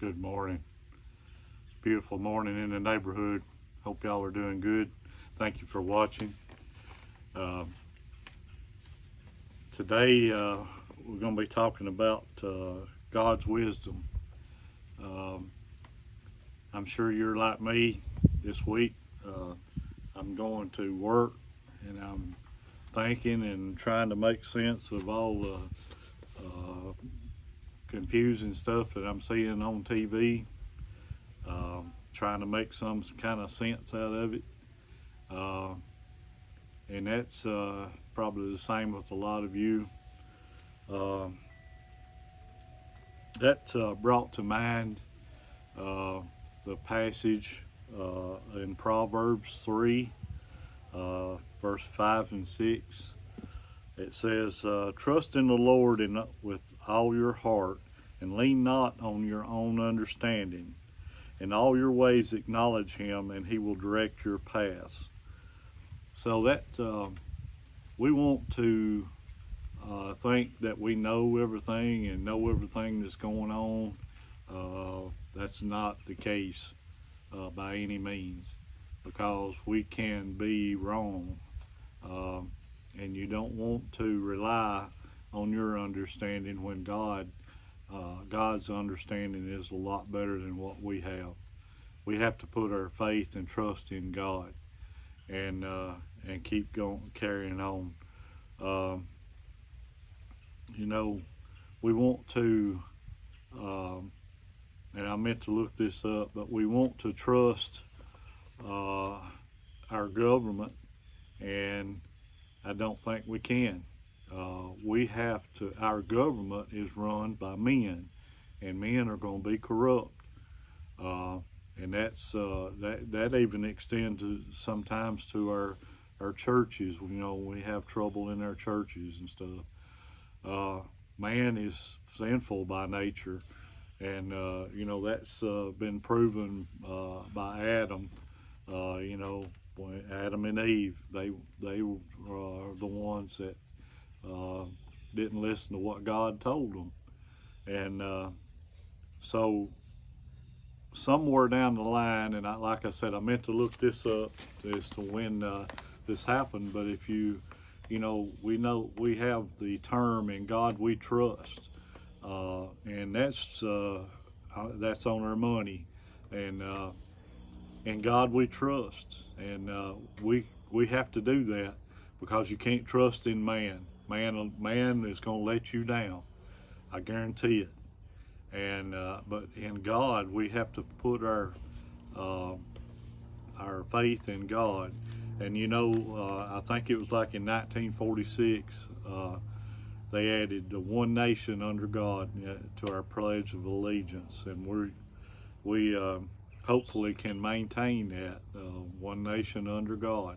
Good morning. Beautiful morning in the neighborhood. Hope y'all are doing good. Thank you for watching. Today we're going to be talking about God's wisdom. I'm sure you're like me this week. I'm going to work and I'm thinking and trying to make sense of all the confusing stuff that I'm seeing on TV, trying to make some kind of sense out of it, and that's probably the same with a lot of you. That brought to mind the passage in Proverbs 3 verse 5 and 6. It says, trust in the Lord with all your heart, and lean not on your own understanding. In all your ways acknowledge him, and he will direct your paths. So that we want to think that we know everything and know everything that's going on. That's not the case by any means, because we can be wrong. And you don't want to rely on your understanding when God's understanding is a lot better than what we have. We have to put our faith and trust in God and keep going, carrying on. You know, we want to, and I meant to look this up, but we want to trust our government, and I don't think we can. We have to, our government is run by men, and men are going to be corrupt. And that's that even extends to sometimes to our churches. You know, we have trouble in our churches and stuff. Man is sinful by nature, and you know, that's been proven by Adam. You know, when Adam and Eve, they are the ones that didn't listen to what God told them. And so somewhere down the line, and like I said, I meant to look this up as to when this happened, but if you know, we have the term "in God we trust," and that's on our money, and in God we trust, and we have to do that, because you can't trust in man. Man is going to let you down, I guarantee it. And but in God, we have to put our faith in God. And you know, I think it was like in 1946, they added the one nation under God to our Pledge of Allegiance, and we hopefully can maintain that one nation under God.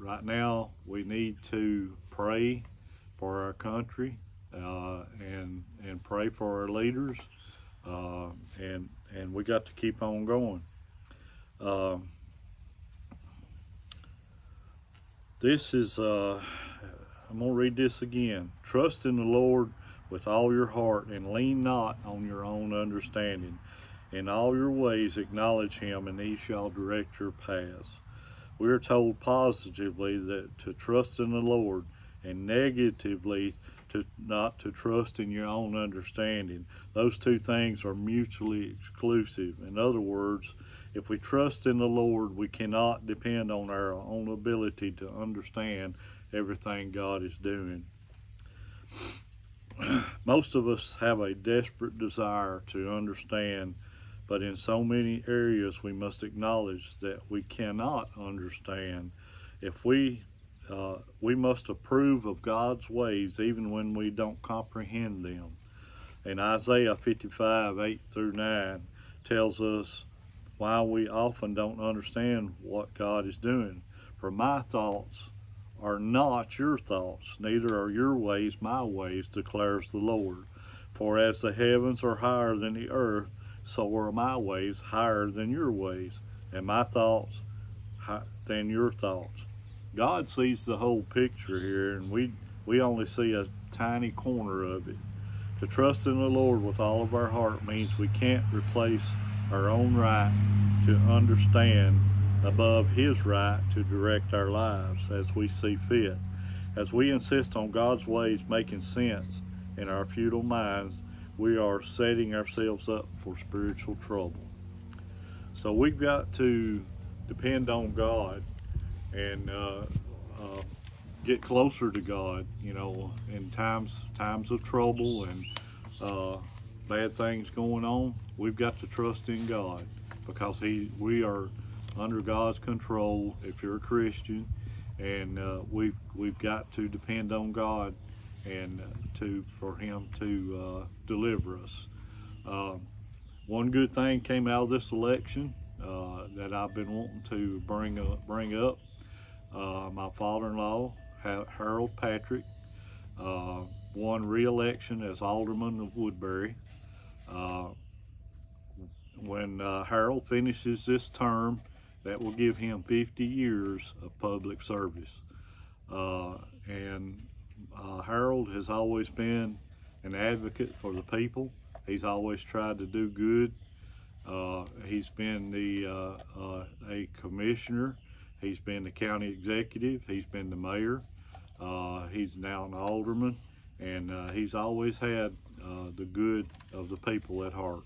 Right now, we need to pray for our country and pray for our leaders, and we got to keep on going. This is I'm gonna read this again. Trust in the Lord with all your heart, and lean not on your own understanding. In all your ways acknowledge him, and he shall direct your paths. We are told positively that to trust in the Lord, and negatively not to trust in your own understanding. Those two things are mutually exclusive. In other words, if we trust in the Lord, we cannot depend on our own ability to understand everything God is doing. Most of us have a desperate desire to understand, but in so many areas we must acknowledge that we cannot understand. If we must approve of God's ways even when we don't comprehend them. And Isaiah 55:8-9 tells us why we often don't understand what God is doing. For my thoughts are not your thoughts, neither are your ways my ways, declares the Lord. For as the heavens are higher than the earth, so are my ways higher than your ways, and my thoughts than your thoughts. God sees the whole picture here, and we only see a tiny corner of it. To trust in the Lord with all of our heart means we can't replace our own right to understand above His right to direct our lives as we see fit. As we insist on God's ways making sense in our futile minds, we are setting ourselves up for spiritual trouble. So we've got to depend on God and get closer to God, you know, in times of trouble and bad things going on. We've got to trust in God because we are under God's control if you're a Christian, and we've got to depend on God and for Him to deliver us. One good thing came out of this election that I've been wanting to bring up. My father-in-law, Harold Patrick, won re-election as alderman of Woodbury. When Harold finishes this term, that will give him 50 years of public service. Harold has always been an advocate for the people. He's always tried to do good. He's been a commissioner. He's been the county executive. He's been the mayor. He's now an alderman, and he's always had the good of the people at heart.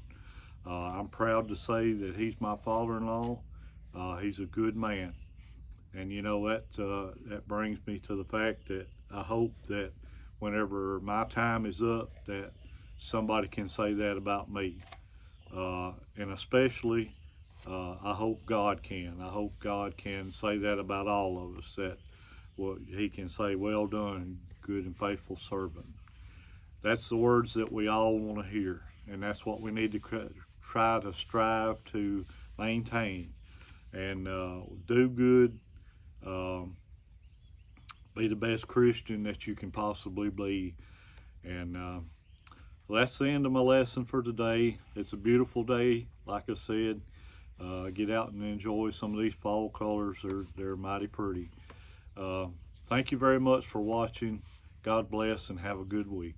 I'm proud to say that he's my father-in-law. He's a good man, and you know that brings me to the fact that I hope that whenever my time is up, that somebody can say that about me, and especially I hope God can. I hope God can say that about all of us, that He can say, "Well done, good and faithful servant." That's the words that we all want to hear, and that's what we need to try to strive to maintain and do good. Be the best Christian that you can possibly be. And well, that's the end of my lesson for today. It's a beautiful day, like I said. Get out and enjoy some of these fall colors. They're mighty pretty. Thank you very much for watching. God bless and have a good week.